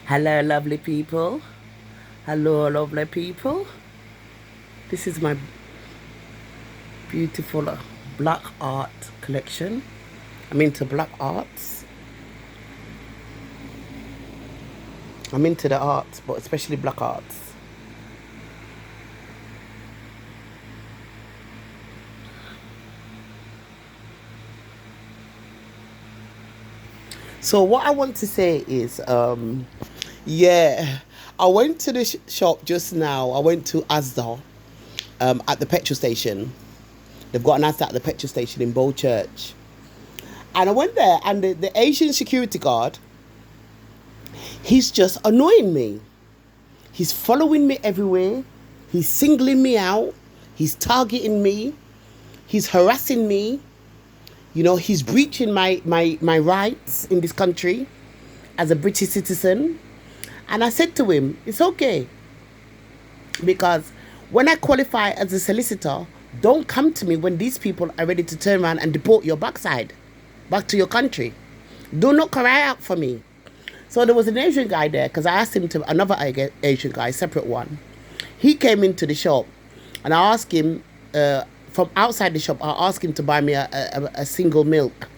Hello, lovely people. Hello, lovely people. This is my beautiful black art collection. I'm into black arts. I'm into the arts, but especially black arts. So what I want to say is, yeah, I went to the shop just now. I went to ASDA at the petrol station. They've got an ASDA at the petrol station in Bow Church. And I went there, and the Asian security guard, he's just annoying me. He's following me everywhere. He's singling me out. He's targeting me. He's harassing me. You know, he's breaching my rights in this country as a British citizen. And I said to him, it's okay. Because when I qualify as a solicitor, don't come to me when these people are ready to turn around and deport your backside back to your country. Do not cry out for me. So there was an Asian guy there, because I asked him to, another Asian guy, separate one. He came into the shop, and I asked him, from outside the shop, I asked him to buy me a single milk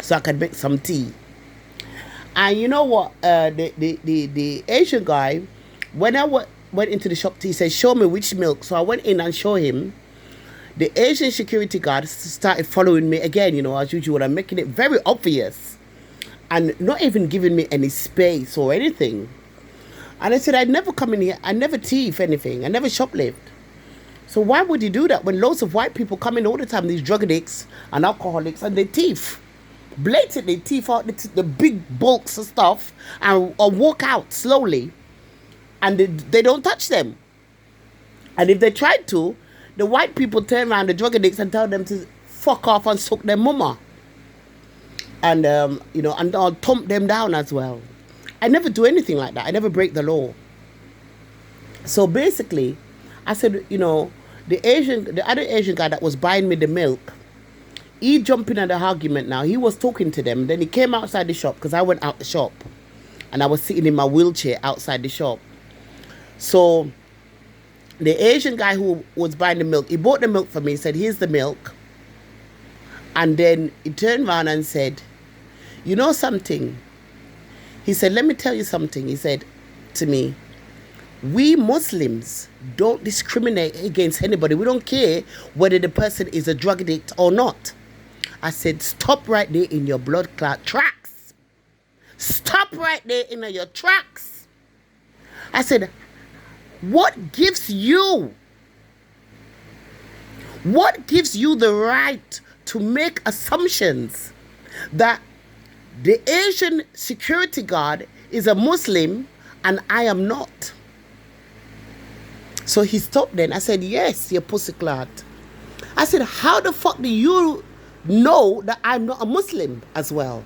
so I could make some tea. And you know what? The Asian guy, when I went into the shop, he said, show me which milk. So I went in and showed him. The Asian security guard started following me again, you know, as usual. I'm making it very obvious and not even giving me any space or anything. And I said, I'd never come in here. I never thief anything. I never shoplift. So why would you do that when loads of white people come in all the time, these drug addicts and alcoholics, and they thief? Blatantly thief out the big bulks of stuff and or walk out slowly, and they don't touch them. And if they tried to, the white people turn around the drug addicts and tell them to fuck off and suck their mama. And, you know, and I'll thump them down as well. I never do anything like that. I never break the law. So basically, I said, you know, the other Asian guy that was buying me the milk, he jumped in at the argument now. He was talking to them. Then he came outside the shop, because I went out the shop. And I was sitting in my wheelchair outside the shop. So the Asian guy who was buying the milk, he bought the milk for me. He said, here's the milk. And then he turned around and said, you know something? He said, let me tell you something. He said to me, we Muslims don't discriminate against anybody. We don't care whether the person is a drug addict or not. I said, stop right there in your blood clot tracks. Stop right there in your tracks. I said, what gives you the right to make assumptions that the Asian security guard is a Muslim and I am not? So he stopped then. I said, yes, you pussyclad. I said, how the fuck do you know that I'm not a Muslim as well?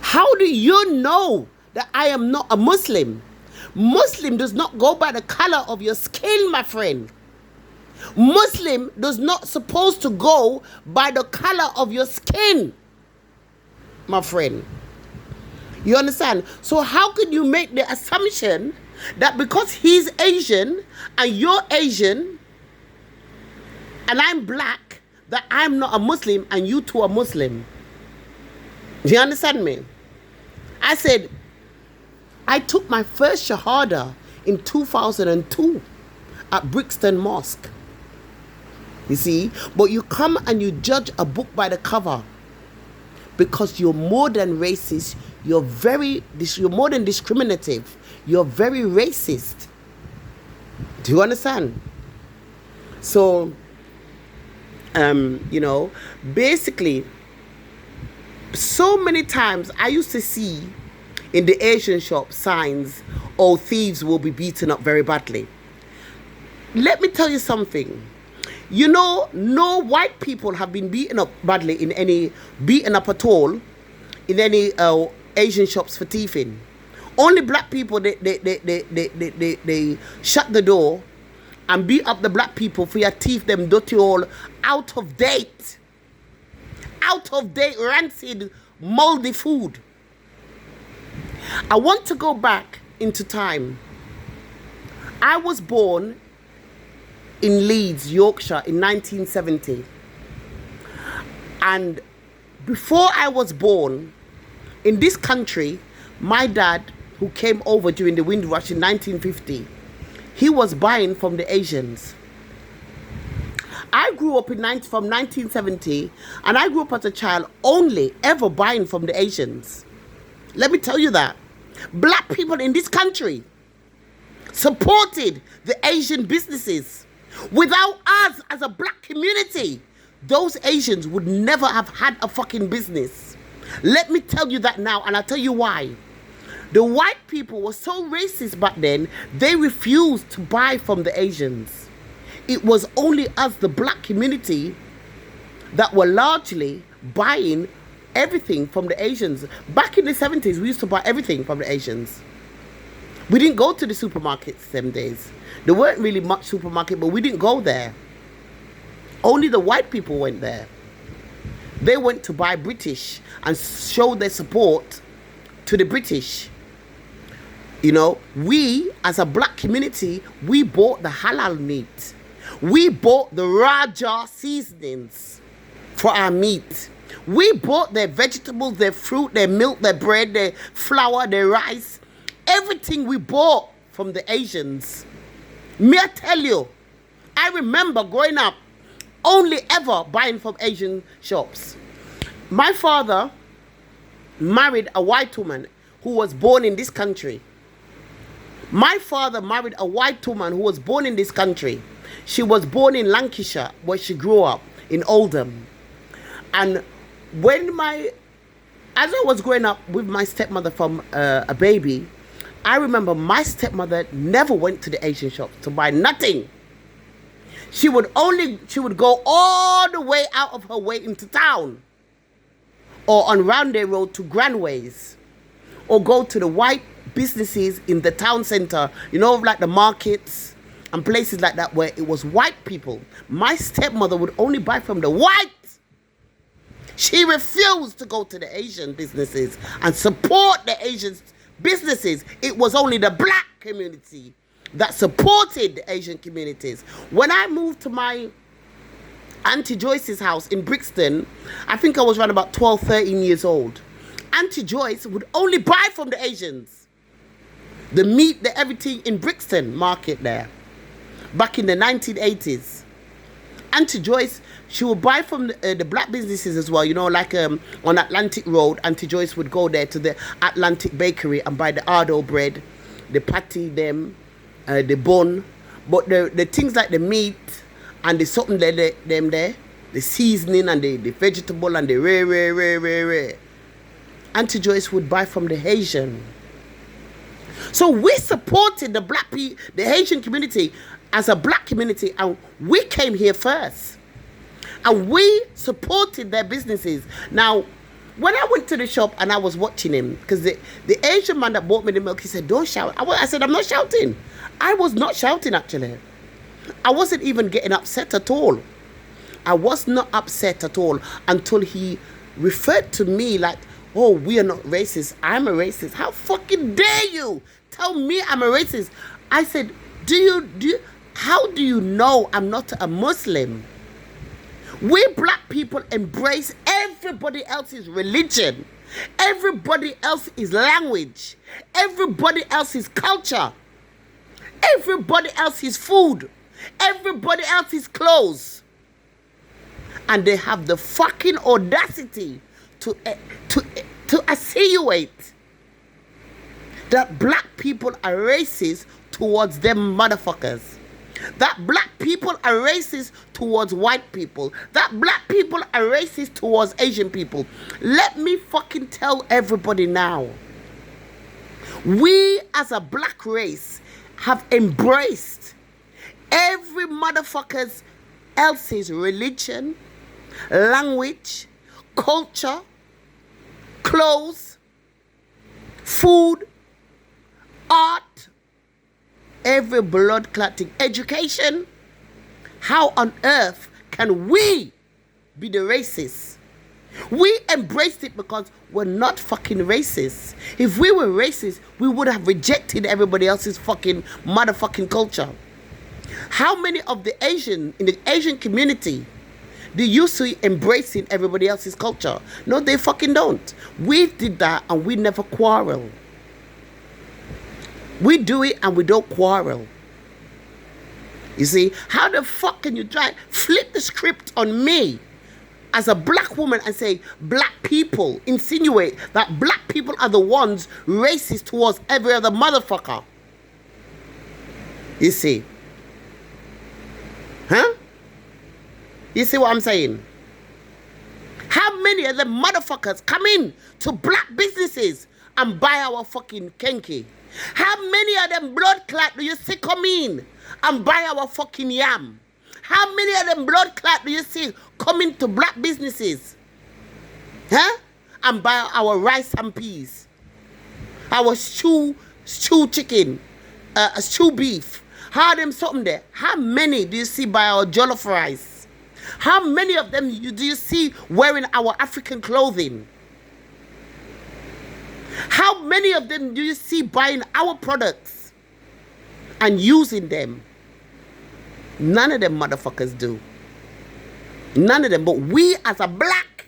How do you know that I am not a Muslim? Muslim does not go by the color of your skin, my friend. Muslim does not supposed to go by the color of your skin, my friend. You understand? So how could you make the assumption that because he's Asian and you're Asian and I'm black, that I'm not a Muslim and you two are Muslim? Do you understand me? I said, I took my first Shahada in 2002 at Brixton Mosque. You see? But you come and you judge a book by the cover because you're more than racist. You're more than discriminative. You're very racist. Do you understand? So, you know, basically, so many times I used to see in the Asian shop signs, oh, thieves will be beaten up very badly. Let me tell you something. You know, no white people have been beaten up badly beaten up at all in any Asian shops for thieving. Only black people, they shut the door and beat up the black people for your thief them dirty all out of date, rancid, moldy food. I want to go back into time. I was born in Leeds, Yorkshire in 1970. And before I was born, in this country, my dad, who came over during the Windrush in 1950, he was buying from the Asians. I grew up from 1970, and I grew up as a child only ever buying from the Asians. Let me tell you that. Black people in this country supported the Asian businesses. Without us as a black community, those Asians would never have had a fucking business. Let me tell you that now, and I'll tell you why. The white people were so racist back then, they refused to buy from the Asians. It was only us, the black community, that were largely buying everything from the Asians. Back in the 70s, we used to buy everything from the Asians. We didn't go to the supermarkets them days. There weren't really much supermarket, but we didn't go there. Only the white people went there. They went to buy British and show their support to the British. You know, we as a black community, we bought the halal meat. We bought the Raja seasonings for our meat. We bought their vegetables, their fruit, their milk, their bread, their flour, their rice. Everything we bought from the Asians. Me I tell you, I remember growing up only ever buying from Asian shops. My father married a white woman who was born in this country. My father married a white woman who was born in this country. She was born in Lancashire, where she grew up, in Oldham. And as I was growing up with my stepmother from a baby, I remember my stepmother never went to the Asian shops to buy nothing. She would go all the way out of her way into town, or on Roundhay Road to Granways, or go to the white businesses in the town centre, you know, like the markets and places like that where it was white people. My stepmother would only buy from the white. She refused to go to the Asian businesses and support the Asian businesses. It was only the black community that supported the Asian communities. When I moved to my Auntie Joyce's house in Brixton, I think I was around about 12, 13 years old. Auntie Joyce would only buy from the Asians. The meat, the everything in Brixton market there. Back in the 1980s. Auntie Joyce, she would buy from the black businesses as well. You know, like on Atlantic Road, Auntie Joyce would go there to the Atlantic Bakery and buy the Ardo bread, the patty, the bun. But the things like the meat and the something them there, the seasoning and the vegetable and the rare. Auntie Joyce would buy from the Asian. So we supported the Asian community as a black community, and we came here first. And we supported their businesses. Now, when I went to the shop and I was watching him, because the Asian man that bought me the milk, he said, "Don't shout." I said, "I'm not shouting." I was not shouting, actually. I wasn't even getting upset at all. I was not upset at all until he referred to me like, "Oh, we are not racist. I'm a racist." How fucking dare you tell me I'm a racist? I said, how do you know I'm not a Muslim? We black people embrace everybody else's religion, everybody else's language, everybody else's culture, everybody else's food, everybody else's clothes. And they have the fucking audacity to insinuate that black people are racist towards them motherfuckers. That black people are racist towards white people. That black people are racist towards Asian people. Let me fucking tell everybody now. We as a black race have embraced every motherfucker's else's religion, language, culture, clothes, food, art, every blood-clotting education. How on earth can we be the racists? We embraced it because we're not fucking racist. If we were racist, we would have rejected everybody else's fucking motherfucking culture. How many of the in the Asian community, they used to embracing everybody else's culture? No, they fucking don't. We did that and we never quarrel. We do it and we don't quarrel. You see, how the fuck can you try flip the script on me as a black woman and say black people, insinuate that black people are the ones racist towards every other motherfucker? You see? Huh? You see what I'm saying? How many of the motherfuckers come in to black businesses and buy our fucking kenke? How many of them blood clot do you see come in and buy our fucking yam? How many of them blood clot do you see come into black businesses? Huh? And buy our rice and peas, our stew chicken, stew beef. How them something there? How many do you see buy our jollof rice? How many of them do you see wearing our African clothing? How many of them do you see buying our products and using them? None of them motherfuckers do. None of them. But we as a black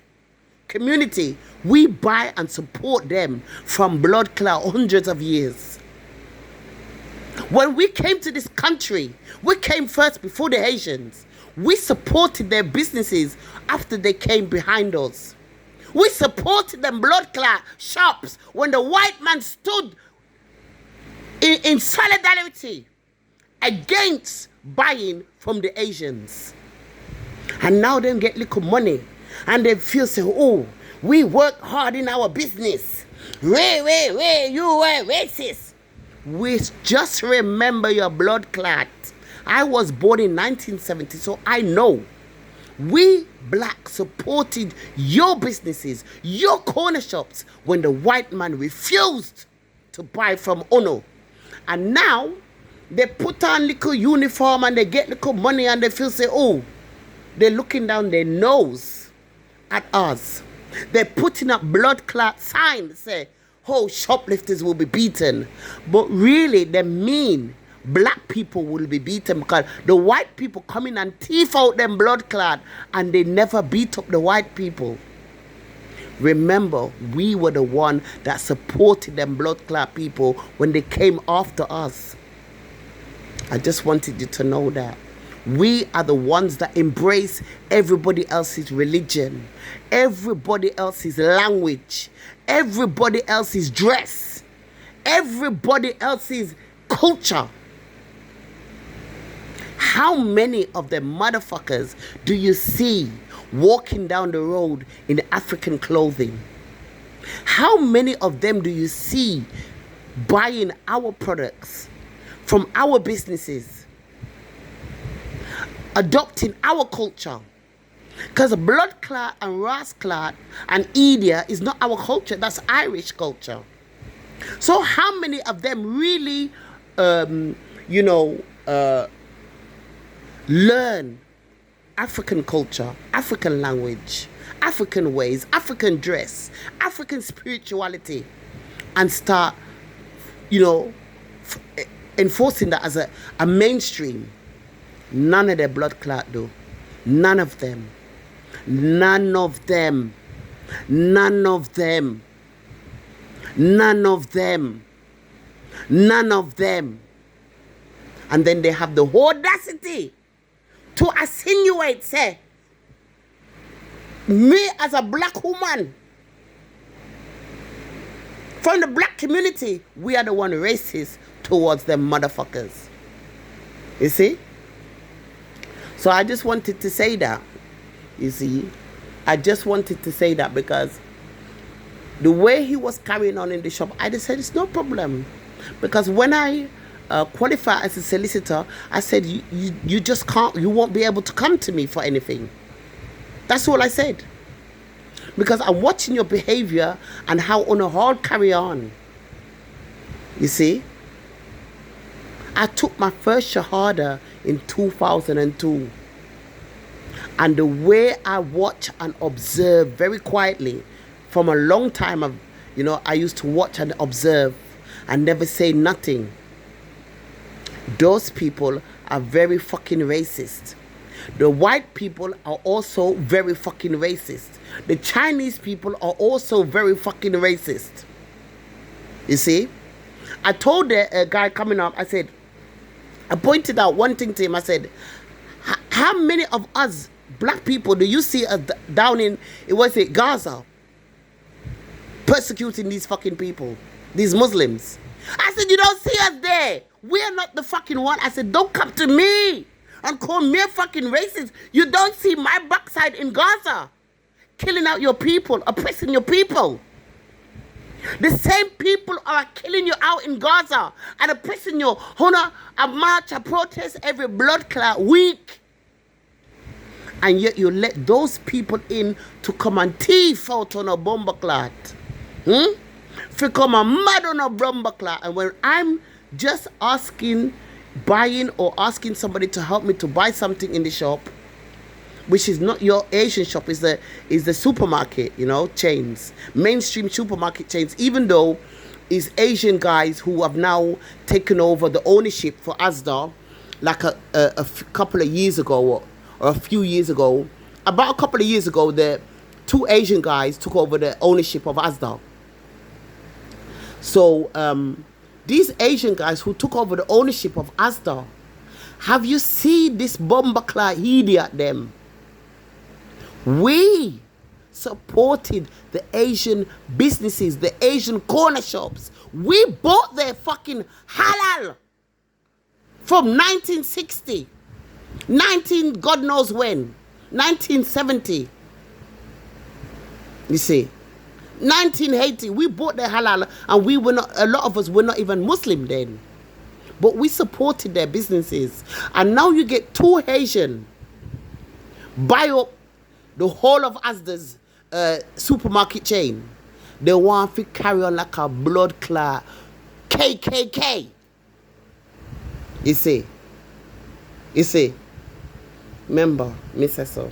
community, we buy and support them from blood clot hundreds of years. When we came to this country, we came first before the Asians. We supported their businesses after they came behind us. We supported them blood clot shops when the white man stood in solidarity against buying from the Asians. And now they get little money and they feel say, oh, we work hard in our business. Way, you were racist. We just remember your blood clot. I was born in 1970, so I know. We black supported your businesses, your corner shops, when the white man refused to buy from Ono. And now they put on little uniform and they get little money and they feel say, oh, they're looking down their nose at us. They're putting up blood clot signs, say, oh, shoplifters will be beaten. But really, they mean black people will be beaten because the white people come in and thief out them blood clot and they never beat up the white people. Remember, we were the one that supported them blood clot people when they came after us. I just wanted you to know that. We are the ones that embrace everybody else's religion, everybody else's language, everybody else's dress, everybody else's culture. How many of the motherfuckers do you see walking down the road in African clothing? How many of them do you see buying our products from our businesses, adopting our culture? Because blood clot and ras clot and India is not our culture, that's Irish culture. So how many of them really, learn African culture, African language, African ways, African dress, African spirituality, and start, enforcing that as a mainstream? None of their blood clot do. None of them. None of them. None of them. None of them. None of them. And then they have the audacity to insinuate, say, me as a black woman from the black community, we are the one racist towards them motherfuckers. You see? So I just wanted to say that. You see? I just wanted to say that because the way he was carrying on in the shop, I just said, it's no problem. Because when I qualify as a solicitor, I said, you just can't, you won't be able to come to me for anything. That's all I said. Because I'm watching your behavior and how on a hard carry on. You see? I took my first Shahada in 2002. And the way I watch and observe very quietly from a long time, I used to watch and observe and never say nothing. Those people are very fucking racist. The white people are also very fucking racist. The Chinese people are also very fucking racist. You see? I told the guy coming up, I pointed out one thing to him. I said, how many of us black people do you see down in, Gaza, persecuting these fucking people, these Muslims? I said, you don't see us there. We are not the fucking one. I said, don't come to me and call me a fucking racist. You don't see my backside in Gaza, killing out your people, oppressing your people. The same people are killing you out in Gaza and oppressing you. Honor, a march, a protest every blood clot week. And yet you let those people in to come and thief out on a bomber clot. For come a mad on a bomber clot. And when I'm just buying or asking somebody to help me to buy something in the shop, which is not your Asian shop, is the supermarket, chains, mainstream supermarket chains, even though it's Asian guys who have now taken over the ownership for ASDA, like a couple of years ago, or a few years ago. About a couple of years ago, the two Asian guys took over the ownership of ASDA. So these Asian guys who took over the ownership of ASDA, have you seen this bomber clad idiot them? We supported the Asian businesses, the Asian corner shops. We bought their fucking halal from 1960, God knows when, 1970. You see, 1980, we bought their halal, and a lot of us were not even Muslim then. But we supported their businesses. And now you get two Asian buy up the whole of ASDA's supermarket chain. They want to carry on like a blood clot KKK. You see? Remember, me say so.